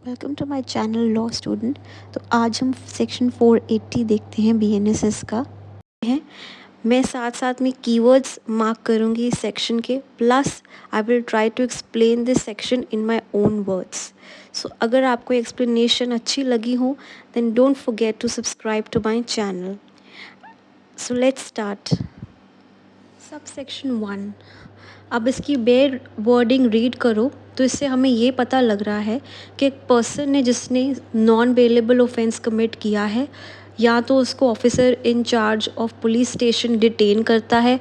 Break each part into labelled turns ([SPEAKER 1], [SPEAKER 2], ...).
[SPEAKER 1] Welcome to my channel law student. तो आज हम सेक्शन 480 देखते हैं बीएनएसएस का है। मैं साथ साथ में कीवर्ड्स मार्क करूंगी इस सेक्शन के, plus I will try to explain this section in my own words. So अगर आपको एक्सप्लेनेशन अच्छी लगी हो then don't forget to subscribe to my channel. So let's start. Subsection 1। अब इसकी बेयर वर्डिंग रीड करो तो इससे हमें ये पता लग रहा है कि एक पर्सन ने जिसने नॉन बेलेबल ऑफेंस कमिट किया है, या तो उसको officer in charge of police station detain करता है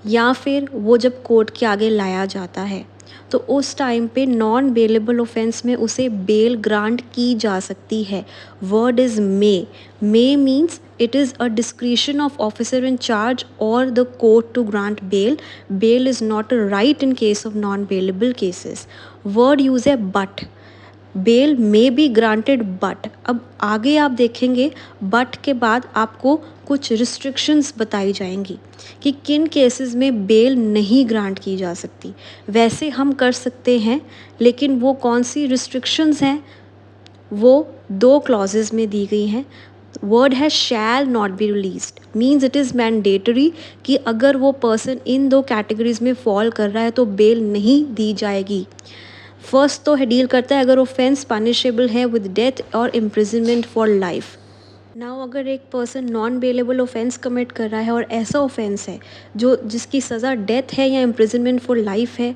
[SPEAKER 1] या फिर वो जब कोर्ट के आगे लाया जाता है तो उस टाइम पे नॉन बेलेबल ऑफेंस में उसे बेल ग्रांट की जा सकती है। Word is may means it is a discretion of officer in charge or the court to grant bail. Bail is not a right in case of non-bailable cases. Word use है but. Bail may be granted but. अब आगे आप देखेंगे but के बाद आपको कुछ restrictions बताई जाएंगी कि किन केसेस में बेल नहीं ग्रांट की जा सकती। वैसे हम कर सकते हैं, लेकिन वो कौन सी रिस्ट्रिक्शंस हैं वो 2 क्लॉजेज में दी गई हैं। वर्ड है shall not be released, means it is mandatory कि अगर वो पर्सन इन 2 कैटेगरीज में फॉल कर रहा है तो बेल नहीं दी जाएगी। फर्स्ट तो है डील करता है अगर ऑफेंस पनिशेबल है विद डेथ और इम्प्रिजनमेंट फॉर लाइफ। नाउ अगर एक person non bailable offence commit कर रहा है और ऐसा ऑफेंस है जिसकी सज़ा डेथ है या इम्प्रिजनमेंट फॉर लाइफ है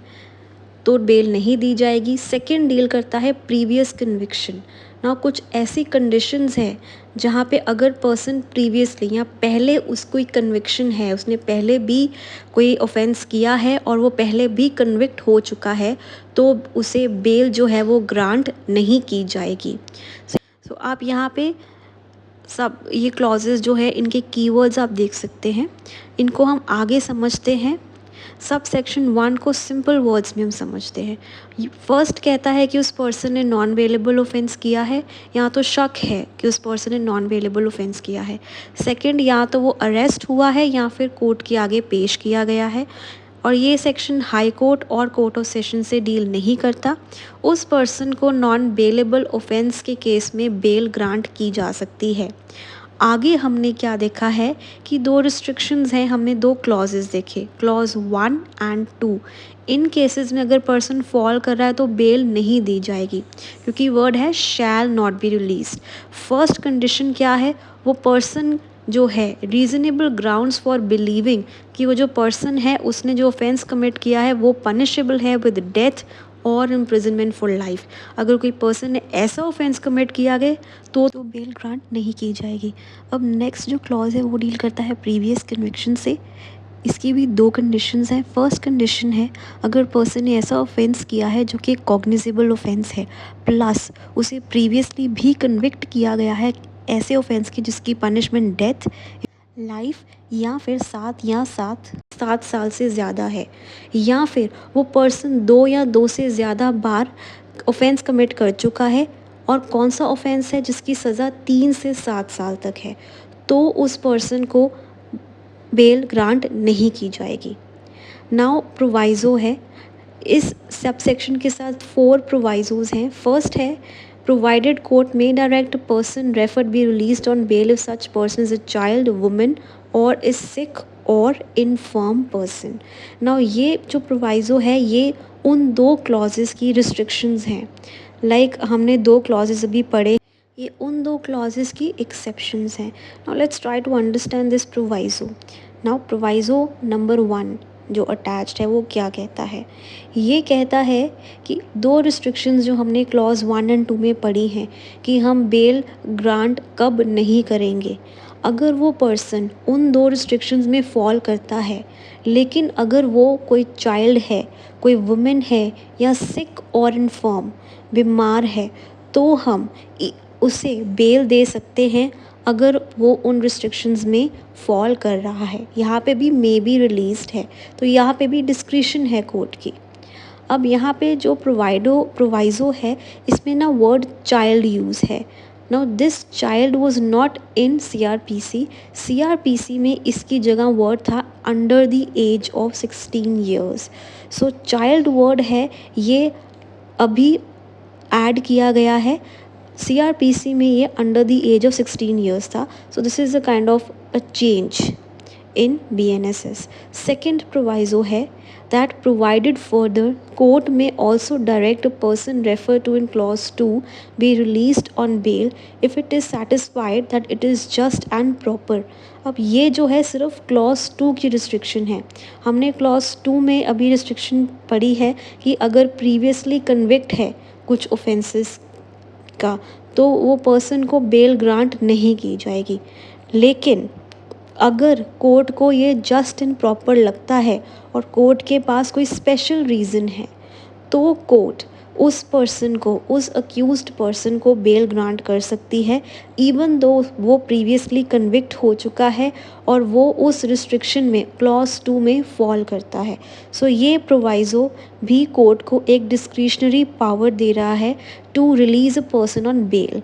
[SPEAKER 1] तो बेल नहीं दी जाएगी। सेकेंड डील करता है प्रीवियस कन्विक्शन। ना कुछ ऐसी कंडीशंस हैं जहाँ पे अगर पर्सन प्रीवियसली या पहले उसको कन्विक्शन है, उसने पहले भी कोई ऑफेंस किया है और वो पहले भी कन्विक्ट हो चुका है तो उसे बेल जो है वो ग्रांट नहीं की जाएगी। सो आप यहाँ पे सब ये क्लॉजेस जो है इनके कीवर्ड्स आप देख सकते हैं। इनको हम आगे समझते हैं। सब सेक्शन 1 को सिंपल वर्ड्स में हम समझते हैं। फर्स्ट कहता है कि उस पर्सन ने नॉन बेलेबल ऑफेंस किया है, या तो शक है कि उस पर्सन ने नॉन बेलेबल ऑफेंस किया है। सेकंड, या तो वो अरेस्ट हुआ है या फिर कोर्ट के आगे पेश किया गया है। और ये सेक्शन हाई कोर्ट और कोर्ट ऑफ सेशन से डील नहीं करता। उस पर्सन को नॉन बेलेबल ऑफेंस के केस में बेल ग्रांट की जा सकती है। आगे हमने क्या देखा है कि 2 रिस्ट्रिक्शंस हैं, हमने 2 क्लॉजेस देखे, क्लॉज 1 एंड 2। इन केसेस में अगर पर्सन फॉल कर रहा है तो बेल नहीं दी जाएगी क्योंकि वर्ड है shall not be released. First condition क्या है, वो पर्सन जो है रीज़नेबल ग्राउंड्स फॉर बिलीविंग कि वो जो पर्सन है उसने जो ऑफेंस कमिट किया है वो पनिशेबल है विद डेथ और इम्प्रिजनमेंट फॉर लाइफ। अगर कोई पर्सन ने ऐसा ऑफेंस कमिट किया गया तो बेल ग्रांट नहीं की जाएगी। अब नेक्स्ट जो क्लॉज है वो डील करता है प्रीवियस कन्विक्शन से। इसकी भी 2 कंडीशंस हैं। फर्स्ट कंडीशन है अगर पर्सन ने ऐसा ऑफेंस किया है जो कि कॉग्निजेबल ऑफेंस है, प्लस उसे प्रीवियसली भी कन्विक्ट किया गया है ऐसे ऑफेंस की जिसकी पनिशमेंट डेथ, लाइफ या फिर 7 साल से ज़्यादा है, या फिर वो पर्सन 2 या 2 से ज़्यादा बार ऑफेंस कमिट कर चुका है। और कौन सा ऑफेंस है जिसकी सज़ा 3 से 7 साल तक है, तो उस पर्सन को बेल ग्रांट नहीं की जाएगी। नाउ प्रोवाइज़ो है, इस सब सेक्शन के साथ 4 प्रोवाइज़ोज़ हैं। फर्स्ट है provided court may direct a person referred be released on bail if such person is a child, woman or is sick or infirm person. Now ये जो प्रोवाइज़ो है ये उन 2 क्लॉजेस की रिस्ट्रिक्शंस हैं। हमने 2 क्लॉजेस अभी पढ़े, ये उन 2 क्लॉजेस की एक्सेप्शंस हैं। Now let's try to understand this proviso. Now proviso number 1 जो अटैच्ड है वो क्या कहता है, ये कहता है कि 2 रिस्ट्रिक्शंस जो हमने क्लॉज 1 एंड 2 में पढ़ी हैं कि हम बेल ग्रांट कब नहीं करेंगे। अगर वो पर्सन उन 2 रिस्ट्रिक्शंस में फॉल करता है, लेकिन अगर वो कोई चाइल्ड है, कोई वुमेन है या सिक और इन्फॉर्म बीमार है तो हम उसे बेल दे सकते हैं अगर वो उन रिस्ट्रिक्शंस में फॉल कर रहा है। यहाँ पे भी मे बी रिलीज्ड है तो यहाँ पे भी डिस्क्रिशन है कोर्ट की। अब यहाँ पे जो प्रोवाइज़ो है इसमें ना वर्ड चाइल्ड यूज़ है। Now this child was not in CrPC में इसकी जगह वर्ड था under the age of 16 years. So child word है ये अभी ऐड किया गया है। CRPC में ये under the age of 16 years था। So this is a kind of a change in BNSS. Second proviso है that provided further, court may also direct a person referred to in clause 2 be released on bail if it is satisfied that it is just and proper. अब ये जो है सिर्फ clause 2 की restriction है। हमने clause 2 में अभी रिस्ट्रिक्शन पढ़ी है कि अगर प्रीवियसली कन्विक्ट है कुछ ऑफेंसेस का तो वो पर्सन को बेल ग्रांट नहीं की जाएगी। लेकिन अगर कोर्ट को ये जस्ट एंड प्रॉपर लगता है और कोर्ट के पास कोई स्पेशल रीज़न है तो कोर्ट उस पर्सन को, उस अक्यूज्ड पर्सन को बेल ग्रांट कर सकती है, इवन दो वो प्रीवियसली कन्विक्ट हो चुका है और वो उस रिस्ट्रिक्शन में क्लॉज 2 में फॉल करता है। सो ये प्रोवाइज़ो भी कोर्ट को एक डिस्क्रिशनरी पावर दे रहा है to release a person on bail.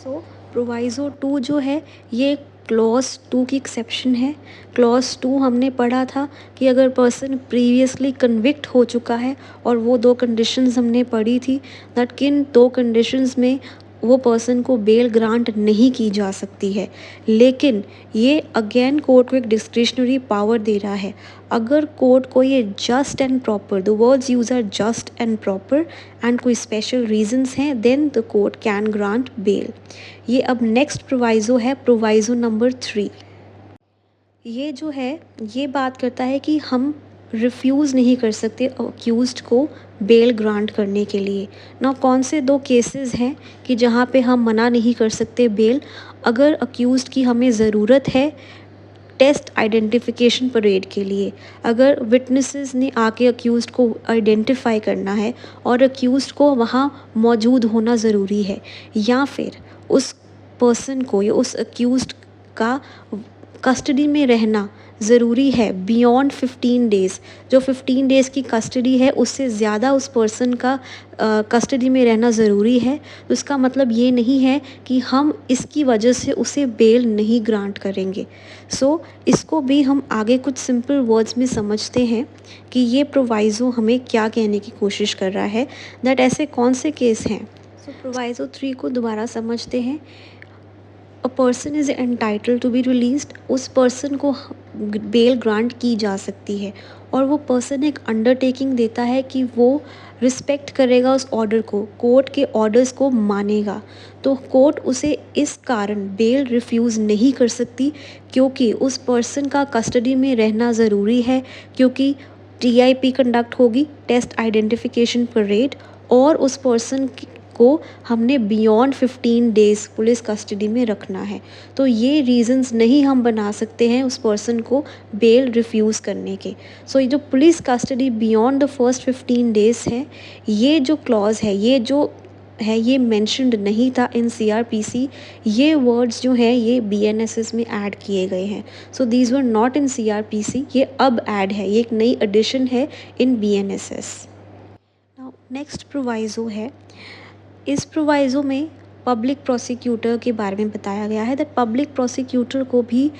[SPEAKER 1] So proviso 2 जो है ये क्लॉज 2 की एक्सेप्शन है। क्लॉज 2 हमने पढ़ा था कि अगर पर्सन प्रीवियसली कन्विक्ट हो चुका है और वो 2 कंडीशंस हमने पढ़ी थी दैट किन 2 कंडीशंस में वो पर्सन को बेल ग्रांट नहीं की जा सकती है। लेकिन ये अगेन कोर्ट को एक डिस्क्रिशनरी पावर दे रहा है। अगर कोर्ट को ये just and proper, the words use are just and proper and कोई स्पेशल रीजंस हैं then the court can grant bail. ये अब नेक्स्ट प्रोवाइज़ो है, प्रोवाइज़ो नंबर 3। ये जो है ये बात करता है कि हम रिफ्यूज़ नहीं कर सकते अक्यूज़्ड को बेल ग्रांट करने के लिए ना। कौन से 2 केसेस हैं कि जहाँ पे हम मना नहीं कर सकते बेल? अगर अक्यूज़्ड की हमें ज़रूरत है टेस्ट आइडेंटिफिकेशन परेड के लिए, अगर विटनेसेस ने आके अक्यूज़्ड को आइडेंटिफाई करना है और अक्यूज़्ड को वहाँ मौजूद होना ज़रूरी है, या फिर उस पर्सन को या उस अक्यूज़्ड का कस्टडी में रहना ज़रूरी है बियॉन्ड 15 डेज़। जो 15 डेज़ की कस्टडी है उससे ज़्यादा उस पर्सन का कस्टडी में रहना ज़रूरी है। तो इसका मतलब ये नहीं है कि हम इसकी वजह से उसे बेल नहीं ग्रांट करेंगे। सो इसको भी हम आगे कुछ सिंपल वर्ड्स में समझते हैं कि ये प्रोवाइज़ो हमें क्या कहने की कोशिश कर रहा है, दैट ऐसे कौन से केस हैं। सो प्रोवाइज़ो 3 को दोबारा समझते हैं। A person is entitled to be released, उस पर्सन को बेल ग्रांट की जा सकती है और वो पर्सन एक अंडरटेकिंग देता है कि वो रिस्पेक्ट करेगा उस ऑर्डर को, कोर्ट के ऑर्डर्स को मानेगा। तो कोर्ट उसे इस कारण बेल रिफ्यूज़ नहीं कर सकती क्योंकि उस पर्सन का कस्टडी में रहना ज़रूरी है, क्योंकि TIP कंडक्ट होगी, टेस्ट आइडेंटिफिकेशन परेड, और उस पर्सन को हमने बियॉन्ड 15 डेज़ पुलिस कस्टडी में रखना है। तो ये रीज़न्स नहीं हम बना सकते हैं उस पर्सन को बेल रिफ्यूज़ करने के। सो ये जो police custody beyond the first 15 days है, ये जो क्लॉज है, ये जो है, ये मेंशन्ड नहीं था इन CRPC। ये वर्ड्स जो हैं ये BNSS में ऐड किए गए हैं। So these were not in CRPC, ये अब ऐड है, ये एक नई एडिशन है इन BNSS। नाउ नेक्स्ट प्रोवाइज़ो है, इस प्रोवाइज़ो में पब्लिक प्रोसिक्यूटर के बारे में बताया गया है दैट पब्लिक प्रोसिक्यूटर को भी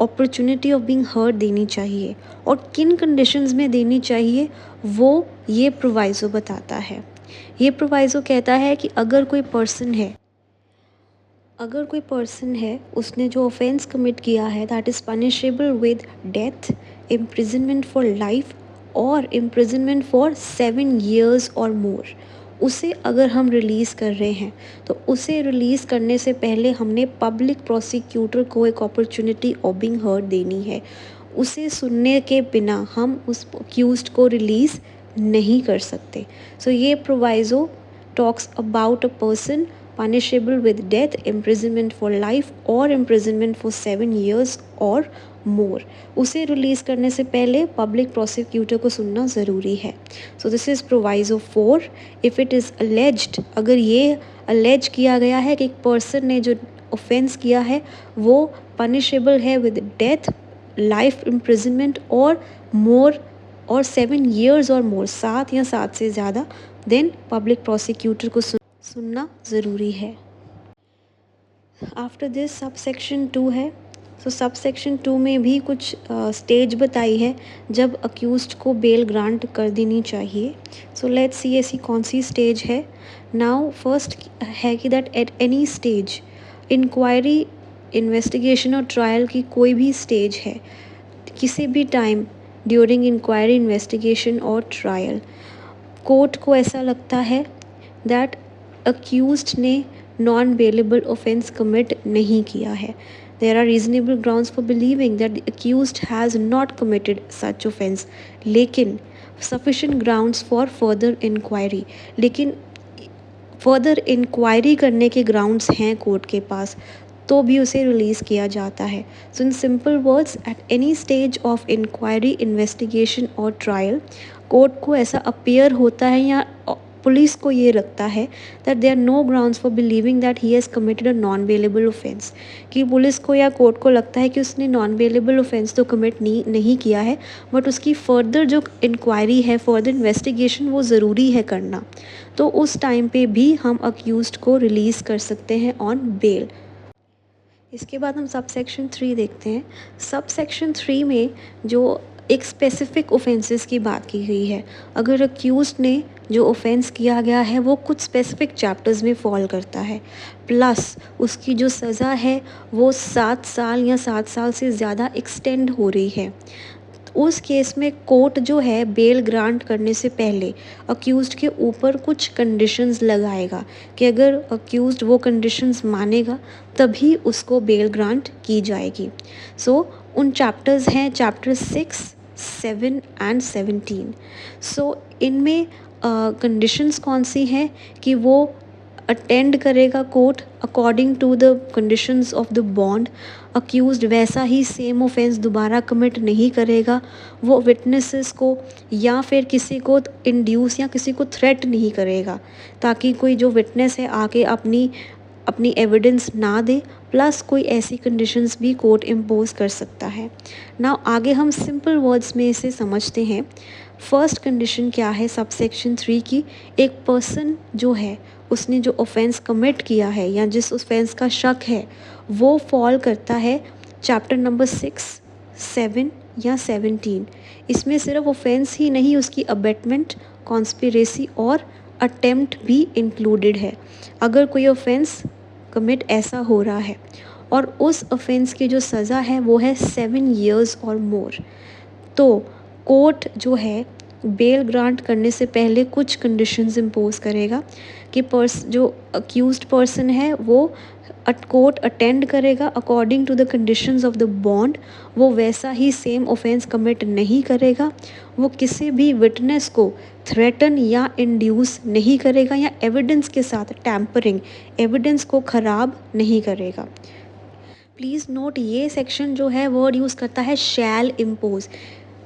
[SPEAKER 1] अपॉर्चुनिटी ऑफ बीइंग हर्ड देनी चाहिए, और किन कंडीशंस में देनी चाहिए वो ये प्रोवाइज़ो बताता है। ये प्रोवाइज़ो कहता है कि अगर कोई पर्सन है उसने जो ऑफेंस कमिट किया है that is punishable with death, imprisonment for life और इम्प्रिजनमेंट फॉर 7 years और मोर, उसे अगर हम रिलीज़ कर रहे हैं तो उसे रिलीज़ करने से पहले हमने पब्लिक प्रोसिक्यूटर को एक अपॉर्चुनिटी ऑफ बीइंग हर्ड देनी है। उसे सुनने के बिना हम उस अक्यूज्ड को रिलीज़ नहीं कर सकते। सो ये proviso talks about a person punishable with death, imprisonment for life और इम्प्रिजनमेंट फॉर 7 years और मोर। उसे रिलीज़ करने से पहले पब्लिक प्रोसिक्यूटर को सुनना ज़रूरी है। So this is proviso 4। If it is alleged, अगर ये अलेज किया गया है कि एक पर्सन ने जो ऑफेंस किया है वो पनिशेबल है विद डेथ, लाइफ इम्प्रिजनमेंट और मोर, और 7 years और मोर, 7 या 7 से ज़्यादा, देन पब्लिक प्रोसिक्यूटर को सुनना ज़रूरी है। आफ्टर दिस सब सेक्शन 2 है। सो सब सेक्शन 2 में भी कुछ स्टेज बताई है जब अक्यूज्ड को बेल ग्रांट कर देनी चाहिए। सो लेट्स सी ऐसी कौन सी स्टेज है। नाउ फर्स्ट है कि that at any stage, inquiry, investigation और ट्रायल की कोई भी स्टेज है, किसी भी टाइम ड्यूरिंग इंक्वायरी, इन्वेस्टिगेशन और ट्रायल, कोर्ट को ऐसा लगता है दैट अक्यूज्ड ने नॉन बेलेबल ऑफेंस कमिट नहीं किया है, there are reasonable grounds for believing that the accused has not committed such offense, लेकिन sufficient grounds for further inquiry, लेकिन फर्दर इंक्वायरी करने के ग्राउंड्स हैं कोर्ट के पास, तो भी उसे रिलीज़ किया जाता है. So in simple words, at any stage of inquiry, investigation और ट्रायल, कोर्ट को ऐसा अपियर होता है या पुलिस को ये लगता है that there are no grounds for believing that he has committed a non bailable offence, कि पुलिस को या कोर्ट को लगता है कि उसने नॉन बेलेबल ऑफेंस तो कमिट नहीं किया है, बट उसकी फर्दर जो इंक्वायरी है, फर्दर इन्वेस्टिगेशन वो ज़रूरी है करना, तो उस टाइम पे भी हम अक्यूज्ड को रिलीज़ कर सकते हैं ऑन बेल. इसके बाद हम सब सेक्शन 3 देखते हैं. सब सेक्शन 3 में जो एक स्पेसिफिक ऑफेंसेस की बात की गई है, अगर अक्यूज्ड ने जो ऑफेंस किया गया है वो कुछ स्पेसिफिक चैप्टर्स में फॉल करता है, प्लस उसकी जो सज़ा है वो 7 साल या 7 साल से ज़्यादा एक्सटेंड हो रही है, उस केस में कोर्ट जो है बेल ग्रांट करने से पहले अक्यूज़्ड के ऊपर कुछ कंडीशंस लगाएगा कि अगर अक्यूज़्ड वो कंडीशंस मानेगा तभी उसको बेल ग्रांट की जाएगी. सो उन चैप्टर्स हैं चैप्टर 6, 7 एंड 17. सो इनमें कंडीशंस कौन सी हैं कि वो अटेंड करेगा court according to the conditions of the bond, accused वैसा ही सेम ऑफेंस दोबारा कमिट नहीं करेगा, वो विटनेसेस को या फिर किसी को इंड्यूस या किसी को थ्रेट नहीं करेगा ताकि कोई जो विटनेस है आके अपनी एविडेंस ना दे, प्लस कोई ऐसी कंडीशंस भी कोर्ट इम्पोज कर सकता है. नाउ आगे हम सिंपल वर्ड्स में इसे समझते हैं. फर्स्ट कंडीशन क्या है सब सेक्शन 3 की, एक पर्सन जो है उसने जो ऑफेंस कमिट किया है या जिस ऑफेंस का शक है वो फॉल करता है चैप्टर नंबर 6, 7 या 17. इसमें सिर्फ ऑफेंस ही नहीं, उसकी अबेटमेंट, कॉन्स्पिरेसी और अटेम्प्ट भी इंक्लूडेड है. अगर कोई ऑफेंस कमिट ऐसा हो रहा है और उस ऑफेंस की जो सज़ा है वो है 7 years और मोर, तो कोर्ट जो है बेल ग्रांट करने से पहले कुछ कंडीशंस इम्पोज करेगा कि जो अक्यूज्ड पर्सन है वो कोर्ट अटेंड करेगा according to the conditions of the bond, वो वैसा ही सेम ऑफेंस कमिट नहीं करेगा, वो किसी भी विटनेस को थ्रेटन या इंड्यूस नहीं करेगा या एविडेंस के साथ टैम्परिंग, एविडेंस को ख़राब नहीं करेगा. प्लीज़ नोट, ये सेक्शन जो है वर्ड यूज़ करता है शैल इम्पोज,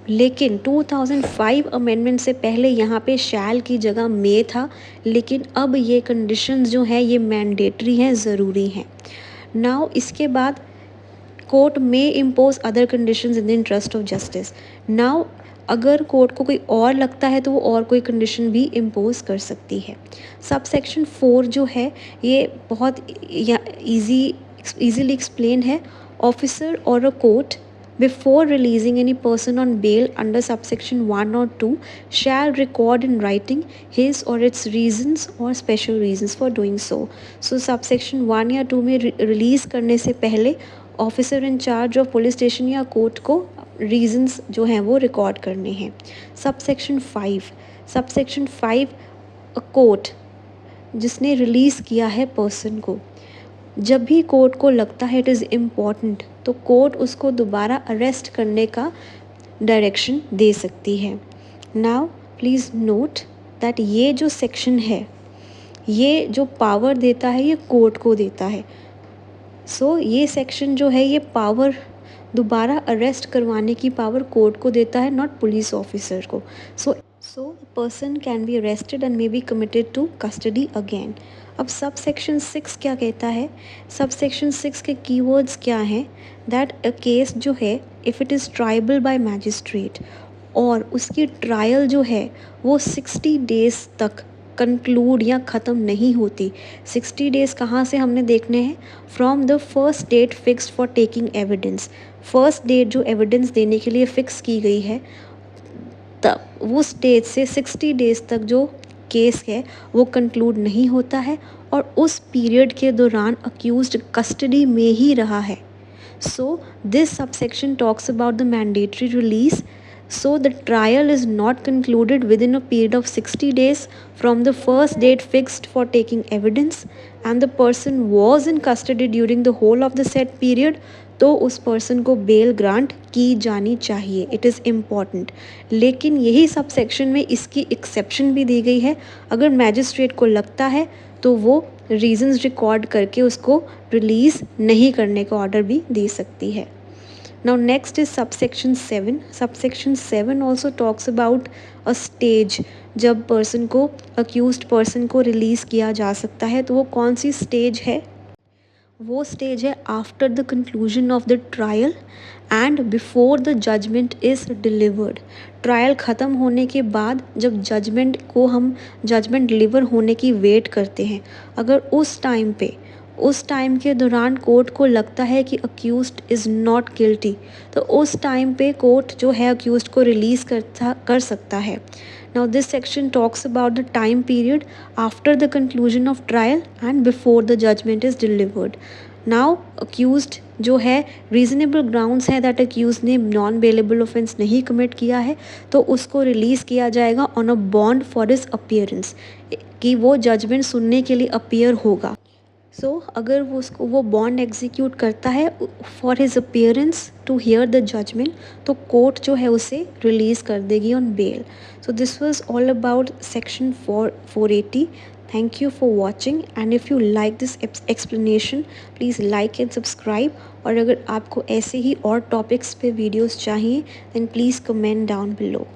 [SPEAKER 1] लेकिन 2005 अमेंडमेंट से पहले यहाँ पे शैल की जगह मे था, लेकिन अब ये कंडीशंस जो हैं ये मैंडेटरी हैं, ज़रूरी हैं. नाउ इसके बाद court may impose other conditions in the interest of justice. Now अगर कोर्ट को कोई और लगता है तो वो और कोई कंडीशन भी इम्पोज कर सकती है. सब सेक्शन 4 जो है ये बहुत ईजीली एक्सप्लेन है. ऑफिसर और a court before releasing any person on bail under subsection 1 or 2 shall record in writing his or its reasons or special reasons for doing so. So subsection 1 या 2 में release करने से पहले officer in charge of police station या court को reasons जो हैं वो रिकॉर्ड करने हैं. सबसेक्शन 5 अ कोर्ट जिसने रिलीज़ किया है पर्सन को, जब भी कोर्ट को लगता है इट इज़ इम्पॉर्टेंट तो कोर्ट उसको दोबारा अरेस्ट करने का डायरेक्शन दे सकती है. नाउ प्लीज़ नोट दैट ये जो सेक्शन है ये जो पावर देता है ये कोर्ट को देता है. सो ये सेक्शन जो है ये पावर दोबारा अरेस्ट करवाने की पावर कोर्ट को देता है, नॉट पुलिस ऑफिसर को. So person can be arrested and may be committed to custody again. अब सब सेक्शन 6 क्या कहता है? सब सेक्शन 6 के कीवर्ड्स क्या हैं? दैट अ केस जो है if it is tribal bye magistrate और उसकी ट्रायल जो है वो 60 डेज़ तक कंक्लूड या ख़त्म नहीं होती. 60 डेज़ कहाँ से हमने देखने हैं? From the first date fixed for taking evidence. First date जो एविडेंस देने के लिए फ़िक्स की गई है तब उस डेट से 60 डेज़ तक जो केस है वो कंक्लूड नहीं होता है और उस पीरियड के दौरान अक्यूज्ड कस्टडी में ही रहा है. So this subsection talks about the mandatory release. So the trial is not concluded within a period of 60 days from the first date fixed for taking evidence and the person was in custody during the whole of the said period, तो उस person को bail grant की जानी चाहिए. It is important. लेकिन यही sub section में इसकी एक्सेप्शन भी दी गई है. अगर मैजिस्ट्रेट को लगता है तो वो रीजंस रिकॉर्ड करके उसको रिलीज़ नहीं करने का ऑर्डर भी दे सकती है. Now next is subsection 7. Subsection 7 also talks about a stage. जब पर्सन को अक्यूज्ड पर्सन को रिलीज़ किया जा सकता है तो वो कौन सी स्टेज है? वो स्टेज है after the conclusion of the trial and before the judgement is delivered. Trial ख़त्म होने के बाद जब जजमेंट डिलीवर होने की वेट करते हैं, अगर उस टाइम के दौरान कोर्ट को लगता है कि अक्यूज्ड इज़ नॉट गिल्टी, तो उस टाइम पे कोर्ट जो है अक्यूज्ड को रिलीज़ कर सकता है. Now this section talks about the time period after the conclusion of trial and before the judgment is delivered. Now accused जो है reasonable grounds है that accused ने non bailable offense नहीं commit किया है तो उसको रिलीज़ किया जाएगा on a bond for his appearance, कि वो जजमेंट सुनने के लिए अपीयर होगा. सो अगर वो बॉन्ड एग्जीक्यूट करता है for his appearance to hear the judgement, तो कोर्ट जो है उसे रिलीज़ कर देगी on bail. So this was all about section 480. Thank you for watching and if you like this explanation please like and subscribe. और अगर आपको ऐसे ही और टॉपिक्स पे वीडियोस चाहिए then please comment down below.